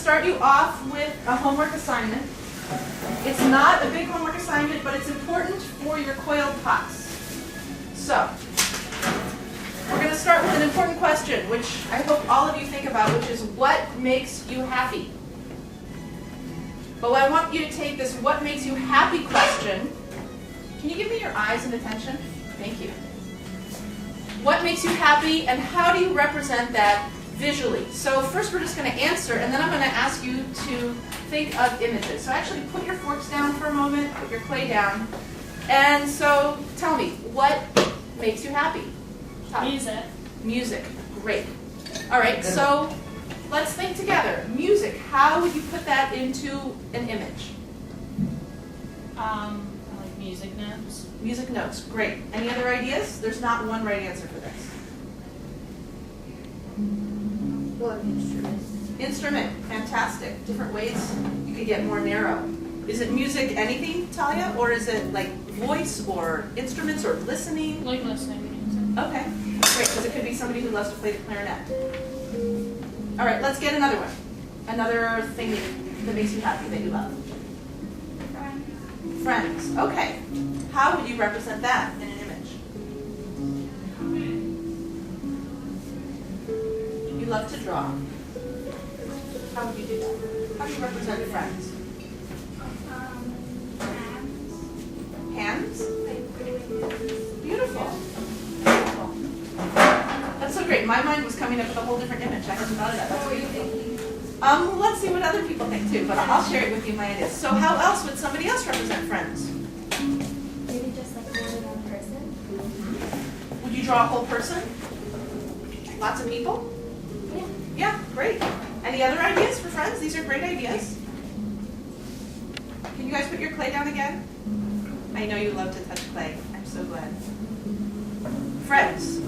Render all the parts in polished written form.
start you off with a homework assignment. It's not a big homework assignment, but it's important for your coiled pots. So, we're going to start with an important question, which I hope all of you think about, which is what makes you happy? But I want you to take this what makes you happy question. Can you give me your eyes and attention? Thank you. What makes you happy, and how do you represent that visually? So first we're just going to answer, and then I'm going to ask you to think of images. So actually put your forks down for a moment, put your clay down, and so tell me, what makes you happy? Music. Music, great. All right, so let's think together. Music, how would you put that into an image? I like music notes. Music notes, great. Any other ideas? There's not one right answer for this. Well, instrument. Instrument, fantastic. Different ways you could get more narrow. Is it music anything, Talia? Or is it like voice or instruments or listening? Like listening to music. Okay, great, because it could be somebody who loves to play the clarinet. All right, let's get another one. Another thing that makes you happy, that you love. Friends. Friends, okay. How would you represent that in an image? You love to draw. How would you do that? How do you represent friends? Hands. Hands? Like doing Beautiful. Beautiful. That's so great. My mind was coming up with a whole different image. I hadn't thought of that. What were you thinking? Let's see what other people think too, but I'll share it with you, my ideas. So how else would somebody else represent friends? Maybe just like more than one person. Would you draw a whole person? Lots of people? Yeah. Yeah, great. Any other ideas for friends? These are great ideas. Can you guys put your clay down again? I know you love to touch clay. I'm so glad. Friends.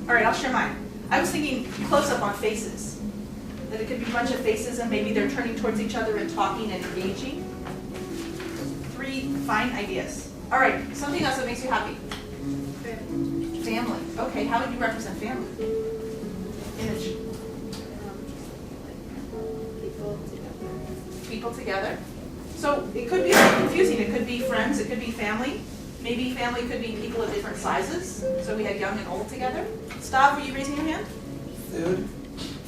All right, I'll share mine. I was thinking close up on faces. That it could be a bunch of faces and maybe they're turning towards each other and talking and engaging. 3 fine ideas. All right, something else that makes you happy. Family. Okay, how would you represent family? Image. People together. People together. So it could be a little confusing. It could be friends, it could be family. Maybe family could be people of different sizes. So we had young and old together. Stav, were you raising your hand? Food.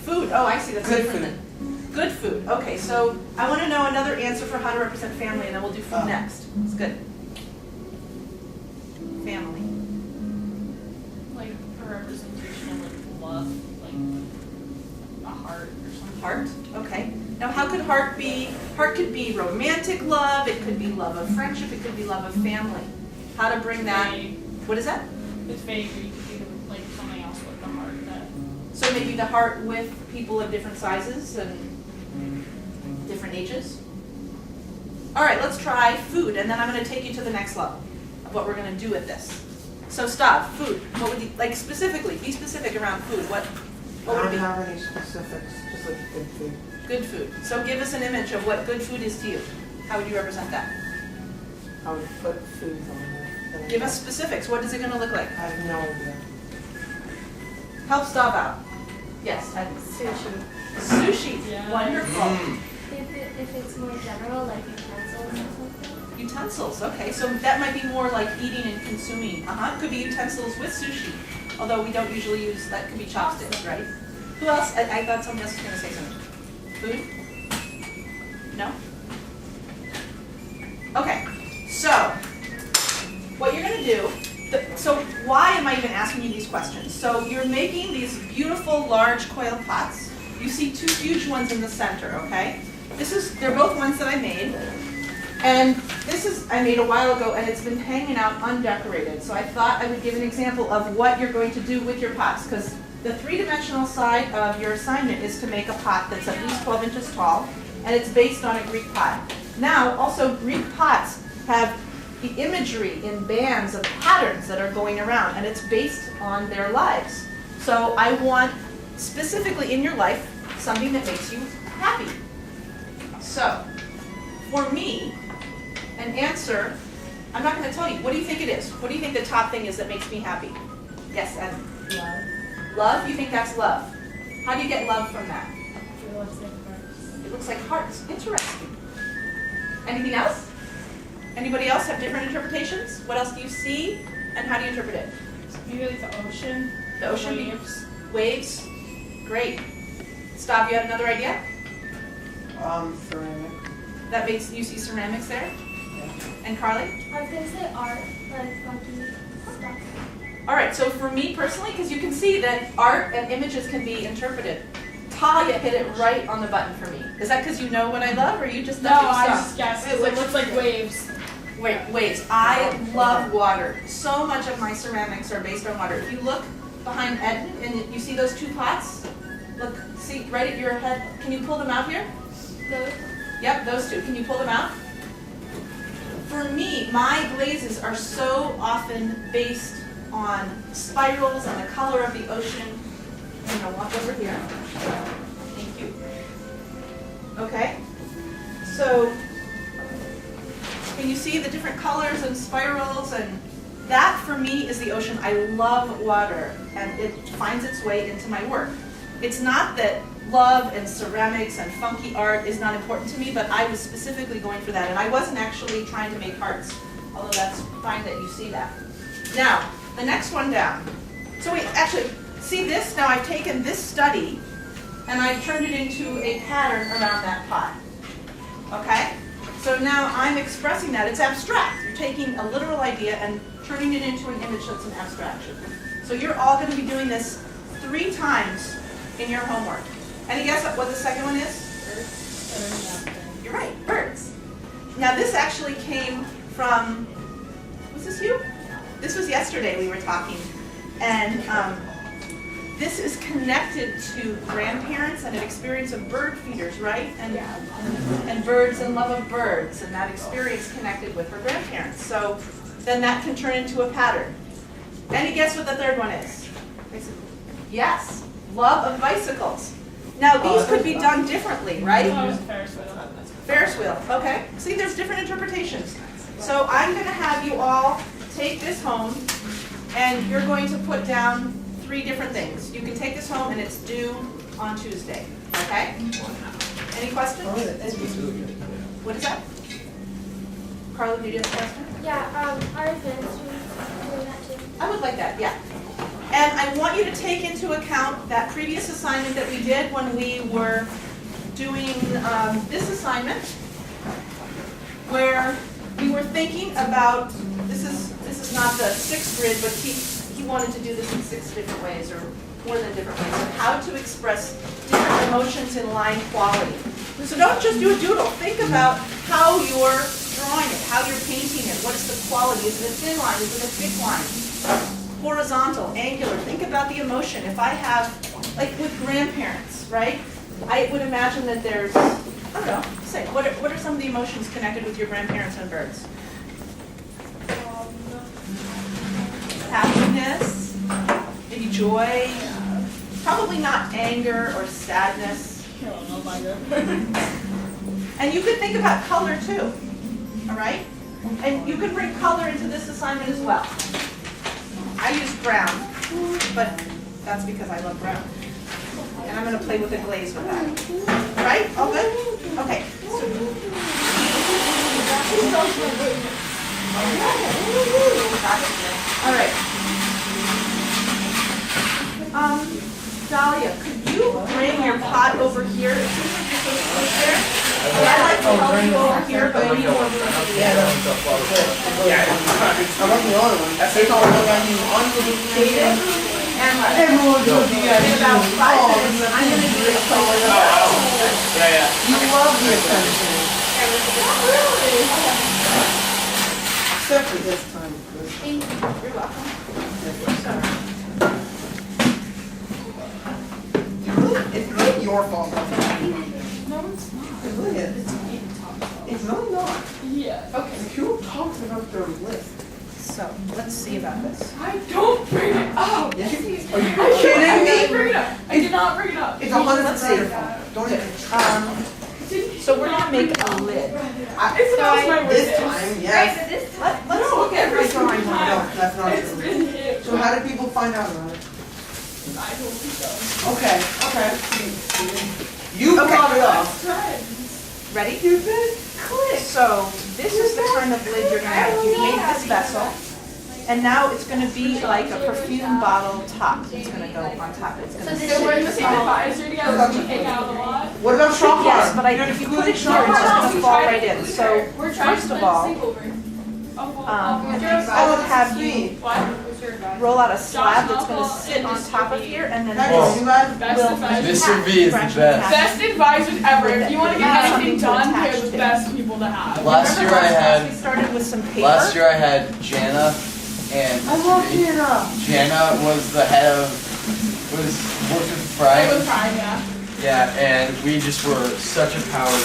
Food. Oh, I see. That's Good different than good food. Okay, so I want to know another answer for how to represent family, and then we'll do food next. It's good. Family. Like a representation of like love, like a heart or something. Heart. Okay. Now, how could heart be? Heart could be romantic love. It could be love of friendship. It could be love of family. How to bring that? Vague. What is that? It's vague. You could think of like something else with the heart that. So maybe the heart with people of different sizes and different ages. All right, let's try food, and then I'm going to take you to the next level of what we're going to do with this. So, Stav, food. What would you like specifically? Be specific around food. What I would it don't be? have any specifics, just like good food. Good food. So, give us an image of what good food is to you. How would you represent that? I would put foods on there. Give us specifics. What is it going to look like? I have no idea. Help Stav out. Yes. Sushi. Sushi. Yeah. Wonderful. If it's more general, like utensils or something. Utensils, okay, so that might be more like eating and consuming. Could be utensils with sushi, although we don't usually use, that could be chopsticks, right? Who else? I thought someone else was going to say something. Food? No? Okay, so what you're going to do, so why am I even asking you these questions? So you're making these beautiful large coiled pots. You see 2 huge ones in the center, okay? They're both ones that I made. And I made a while ago, and it's been hanging out undecorated. So I thought I would give an example of what you're going to do with your pots, because the 3-dimensional side of your assignment is to make a pot that's at least 12 inches tall, and it's based on a Greek pot. Now, also Greek pots have the imagery in bands of patterns that are going around, and it's based on their lives. So I want, specifically in your life, something that makes you happy. So, for me, an answer, I'm not going to tell you. What do you think it is? What do you think the top thing is that makes me happy? Yes, Ed? Love. Love? You think that's love? How do you get love from that? He loves looks like hearts. Interesting. Anything else? Anybody else have different interpretations? What else do you see, and how do you interpret it? Maybe like the ocean. The ocean? Waves. Waves? Great. Stav, you had another idea? Ceramic. That makes you see ceramics there? And Carly? I was gonna say art, like funky stuff. All right, so for me personally, because you can see that art and images can be interpreted, Talia hit it right on the button for me. Is that because you know what I love, or you just No, thought you I saw? just guessed. It looks like waves. Wait, waves. I love water. So much of my ceramics are based on water. If you look behind Ed and you see those two pots, look, see right at your head. Can you pull them out here? Those. Yep, those two. Can you pull them out? For me, my glazes are so often based on spirals and the color of the ocean. I'm gonna walk over here. Thank you. Okay. So, can you see the different colors and spirals? And that for me is the ocean. I love water, and it finds its way into my work. It's not that love and ceramics and funky art is not important to me, but I was specifically going for that, and I wasn't actually trying to make hearts, although that's fine that you see that. Now, the next one down. So wait, actually, see this? Now I've taken this study, and I've turned it into a pattern around that pot. Okay? So now I'm expressing that. It's abstract. You're taking a literal idea and turning it into an image that's an abstraction. So you're all going to be doing this 3 times in your homework. Any guess what the second one is? You're right, birds. Now this actually came from, was this you? This was yesterday we were talking. And this is connected to grandparents and an experience of bird feeders, right? And birds and love of birds, and that experience connected with her grandparents. So then that can turn into a pattern. Any guess what the third one is? Yes, love of bicycles. Now these could be done differently, right? Oh, it was a Ferris wheel. Ferris wheel, okay. See, there's different interpretations. So I'm going to have you all take this home, and you're going to put down 3 different things. You can take this home, and it's due on Tuesday, okay? Any questions? What is that? Carla, do you have a question? Yeah, our advanced students doing that too. I would like that, yeah. And I want you to take into account that previous assignment that we did when we were doing this assignment, where we were thinking about, this is not the 6th grid, but he wanted to do this in 6 different ways, or more than different ways, of how to express different emotions in line quality. So don't just do a doodle. Think about how you're drawing it, how you're painting it. What is the quality? Is it a thin line? Is it a thick line? Horizontal, angular. Think about the emotion. If I have, like with grandparents, right? I would imagine that there's, I don't know, say, what are some of the emotions connected with your grandparents and birds? Happiness, maybe joy, probably not anger or sadness. Oh my god. And you could think about color too, all right? And you can bring color into this assignment as well. I use brown, but that's because I love brown. And I'm going to play with a glaze with that. Right? All good? Okay. All right. Dahlia, could you bring your pot over here? It seems like you're supposed to put it there. I'd like to help you over here, but we will do it. I want the other one. That's all And everyone does in about 5 minutes, I'm going to do a play with it. You love the attention. Except for this time, Chris. Thank you. You're welcome. It's really your fault. No, it's not. It really is. It's really not. Yeah. Okay, Who talks about their list? so let's see about this. I don't bring it up. Yes. Are you I kidding didn't me? bring it up. I did not bring it up. It's 100% your fault. Don't even try. So we're going to make a lid. It's not my This witness. time, yes. Let's look at Every this. time. No, that's not It's true. been hit. So how do people find out about it? I told you so. Okay, okay. You Okay. brought it up. That's right. Ready? So this is the kind of lid you're gonna make. You made this vessel, and now it's gonna be like a perfume bottle top. It's gonna go on top. It's gonna sit. So we're in the same advisor together, we take out a lot. What about straw Yes, but if you put it here, it's just gonna fall right in. So We're trying first to of all, I would have you roll out a slab that's gonna sit on top of here, and then Nice, this you guys? Best will advisors. Mr. V is the best. Best advisors ever. If you want to get Yeah. anything done, Something to they're the attach to. best people to have. Last year I had We started with some paper. Last year I had Jana and I love Mr. V. Hannah. Jana was the head of worked with I was Frank. trying, yeah. Yeah, and we just were such a power group.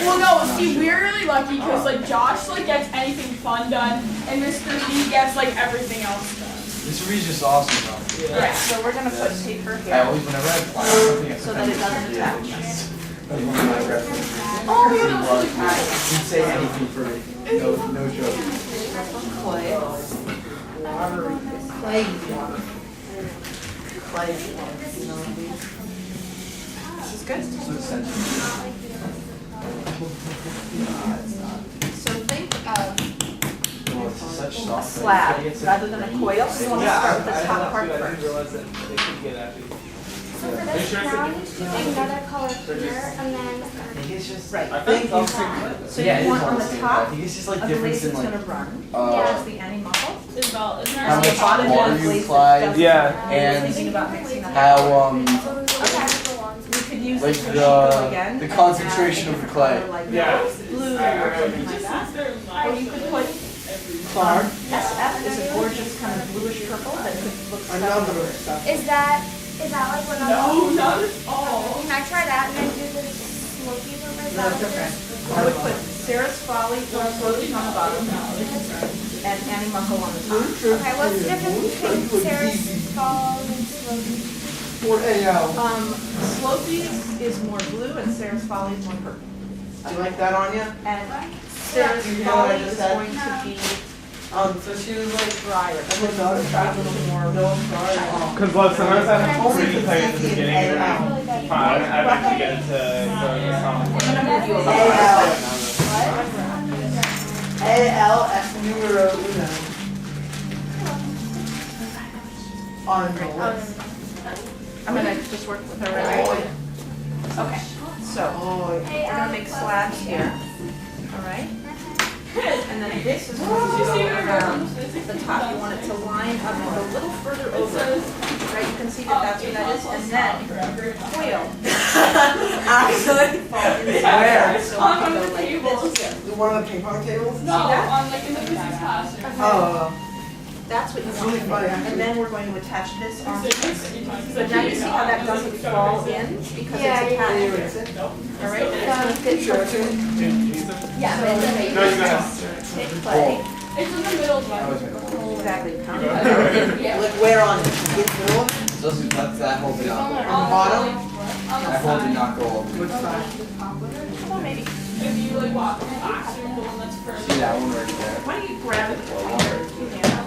Well, no, see, we're really lucky because like Josh like gets anything fun done, and Mr. B gets like everything else done. Mr. V's just awesome though. Alright, so we're gonna put paper I here always whenever I apply something so that it doesn't attach. That was one of my references. Oh, yeah, that's really cool. He'd say anything for no joke. Clay. Watery. Clay water. Clay water. You know what I mean? This is good. So sensitive. So think of Oh, it's such a soft. slab rather than a coil. So you want to start with the top part first. So for this, now I need to do another color here, and then. Right. Think of So you want on the top I think it's just like of the difference lace in that's like gonna run, Yeah. which is the anti-muffle. Isabel, isn't how there much bottom water of the you lace applied. that doesn't- Yeah. And Thinking about mixing that. how Okay. We could use like this for shape again. the and concentration add a of the different clay. color like Yeah. blue or something like that. Or you could put Clark. SF is a gorgeous kind of bluish purple that could look Another stunning. stuff. Is that like what I'm? No, not at all. Can I try that and then do the smoky over? Is No, that it's what it okay. is? I would put Sarah's Folly or Floating on the bottom and Annie Muffle on the top. Okay, what's the difference between Sarah's fall and smoky? For AL. Slopey's is more blue and Sarah's Folly is more purple. Do you like that on you? And Sarah's You hear what I Folly just is said? going to be So she was like, drier. And then the other side a little more. no, I'm sorry. Because look, sometimes I have Only to play at the for beginning AL. and then I'd like to get into the song. I'm gonna move you a little. AL as numero uno. On the list. I'm gonna just work with her right away. Okay, so Oh, we're gonna make slabs here, all right? And then this is going to go around the top. You want it to line up and go a little further over, right? You can see that that's what that is, and then coil. actually, Fall in there. Where? So On we one can of go the like tables. this. one of the ping pong tables? No, on like in the physics classroom. Oh, That's what you It's want really to do. funny, actually. And then we're going to attach this onto this. But But now you see how that doesn't fall in because Yeah, it's yeah. there attached. is it? All right, and it's gonna fit Sure, perfectly. Yeah, but it's amazing. No, you go ahead. Take clay. It's in the middle of Exactly. Yeah. Like where on it? Which middle of it? Doesn't that whole did not go. On the bottom? That whole did not go over. Which side? Well, maybe. If you like walk in the classroom, the one that's See further. that one right there. Why don't you grab it?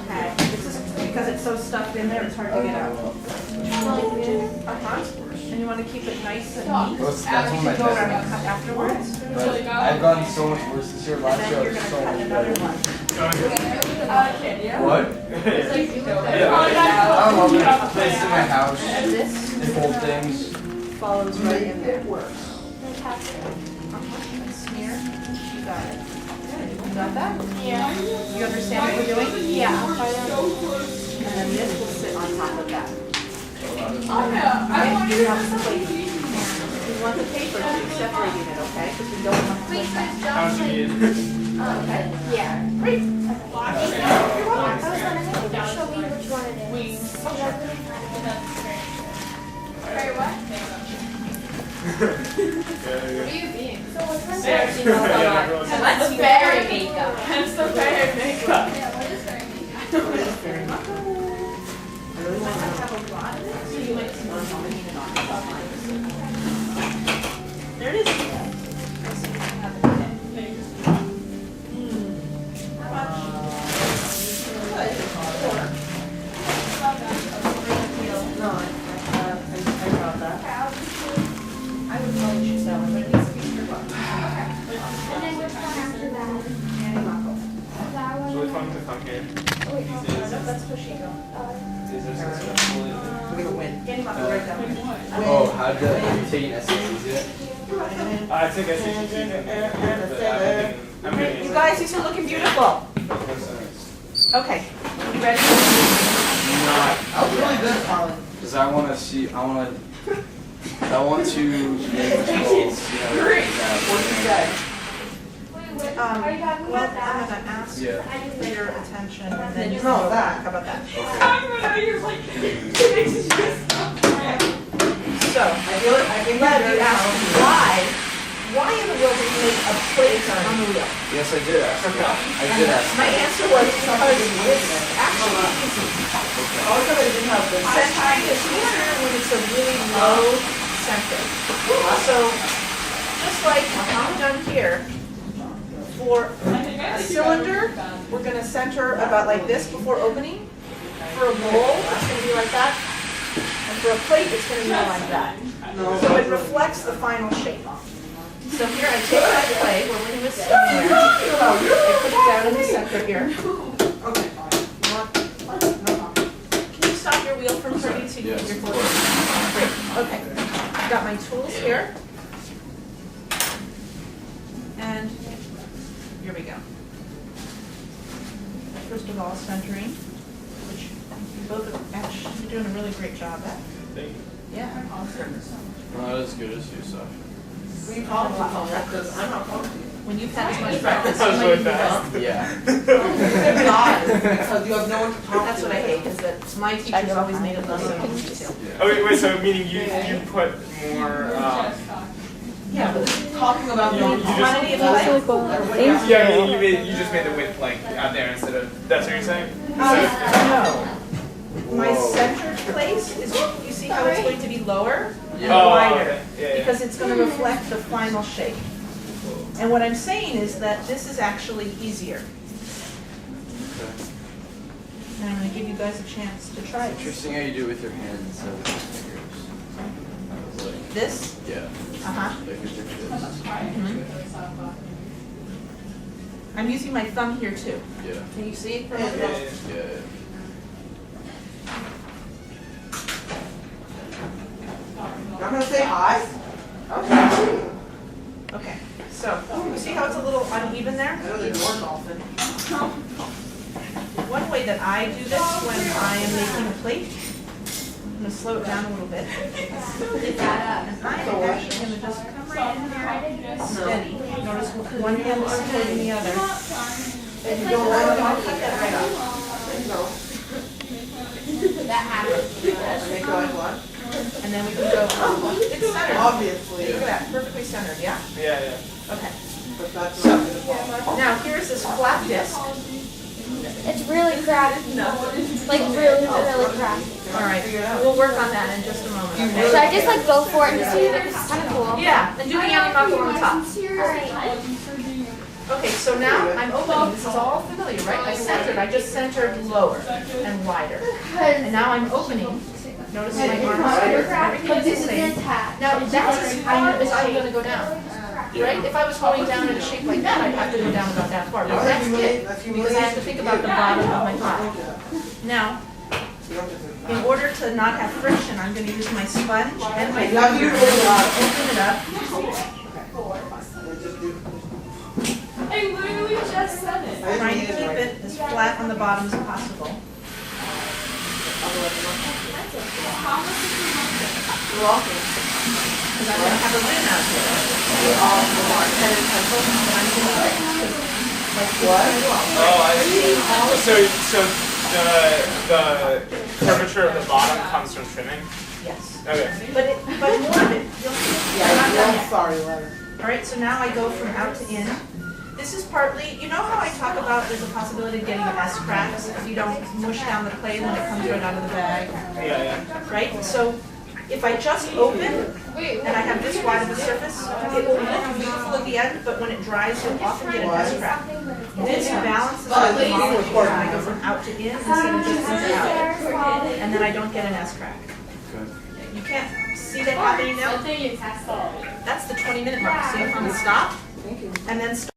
Okay. It's just because it's so stuffed in there, it's hard to get out. And you want to keep it nice and neat. That's one of my Go around and best. cut afterwards. But I've gotten so much worse this year. And Last then year I you're was gonna so cut much another better. one. What? I love it. Place in my house. And this They fold things. follows right in there. works. Fantastic. And smear. You got it. You got that? Yeah. You understand what we're doing? Yeah. And then this will sit on top of that. Oh yeah, I want You to have to plate. We want the paper to be separating it, okay? Because we don't want to Wait, plate so that. it's How just much you like, need? okay, yeah. Great. I was gonna show me which one it is. Wings. So I really find it. Very what? So which one's There. it? That's fairy makeup. Hence the fairy makeup. Very much. I really want to have a lot of it. So you might see one on it and on it. There it is. So you can have it today. How much? No, I brought that. I would probably choose that one, but it needs to be pure butter. And then which one after that? Annie Muckle. That one. Really fun to come here. Oh, wait, no. That's Pushiko. These are successful. We're gonna win. Annie Muckle right down there. Oh, have you taken SATs yet? I took SATs and I'm getting You guys, these are looking beautiful. Okay, you ready? Not. That was really good, Colin. Because I want to see, I want to make people see how they What did you say? Are you talking Well, about I'm that? gonna ask Yeah. for your attention and then you No, can that. How about that? Okay. So, I'm glad you asked why in the world did you make a plate on the wheel? Yes, I did ask. I did ask. My answer was because it's actually easy. Centering is easier when it's a really low center. So, just like I'm done here, for a cylinder, we're gonna center about like this before opening. For a bowl, it's gonna be like that. And for a plate, it's gonna be like that. So it reflects the final shape. So here I take my clay, we're working with stoneware. I put it down in the center here. Okay, fine. Can you stop your wheel from turning so you can Yes, get your of fork? course. Great, okay. I've got my tools here. And here we go. First of all, centering, which you both are actually doing a really great job at. Thank you. Yeah. Not as good as you, Sasha. We call it because I'm not talking to you. When you've had as much practice, That you was might really do fast. well. Yeah. It's not, because you have no one to talk to. That's what I hate, is that my teachers always made it less so detailed. Oh wait, so meaning you put more Yeah, but Talking about the your quantity of light. yeah, I mean, you just made the width like out there instead of that's what you're saying? No. My Whoa. centered place is, you see how it's going to be lower and Yeah. Oh, wider? okay. Yeah. Because it's going to reflect the final shape. And what I'm saying is that this is actually easier. Okay. And I'm going to give you guys a chance to try it. Interesting how you do it with your hands instead of your fingers. I was like, This? yeah. Uh-huh. Like with your fists. I'm using my thumb here too. Yeah. Can you see it? Yeah, yeah, yeah. Yeah. You're gonna say hi? Okay. Okay. So, you see how it's a little uneven there? I know there's more dolphin. One way that I do this when I am making a plate, I'm going to slow it down a little bit. And I am actually going to just come right in here steady. Notice one hand is supporting the other. And you don't want to I'll cut that right off. No. That happens. Make it like what? And then we can go, it's centered. Obviously. Look at that, perfectly centered, yeah? Yeah, yeah. Okay. But that's not gonna fall. Now, here's this flat disc. It's really crappy. Like really, really crappy. All right, we'll work on that in just a moment. Should Okay? I just like go for it and see if it's kind of cool? Yeah, and do the anti-muckle on the top. Alright. Okay, so now I'm opening. This is all familiar, right? I centered. I just centered lower and wider. And now I'm opening. Notice my arms here. Everything But is this the is same. intact. Now that's as far as I'm going to go down, right? If I was going down in a shape like that, I'd have to go down about that far. But that's it, because I have to think about the bottom of my pot. Now, in order to not have friction, I'm going to use my sponge and my finger to open it up. I literally just said it. Trying to keep it as flat on the bottom as possible. You're welcome. Because I'm going to have a rim out here. Headed pencil, and I'm going to like What? Oh, I see. So the curvature of the bottom comes from trimming? Yes. Okay. But more of it, you'll see. I'm not done Yeah, yet. I'm sorry, Leonard. All right, so now I go from out to in. This is partly, you know how I talk about there's a possibility of getting S cracks if you don't mush down the clay when it comes right out of the bag, Yeah, yeah. right? So if I just open and I have this wide of a surface, it will look beautiful at the end, but when it dries, you'll often get an S crack. This balances the clay when I go from out to in instead of just in to out. And then I don't get an S crack. You can't see that happening now? That's the 20-minute mark. See if I'm gonna stop? thinking. and then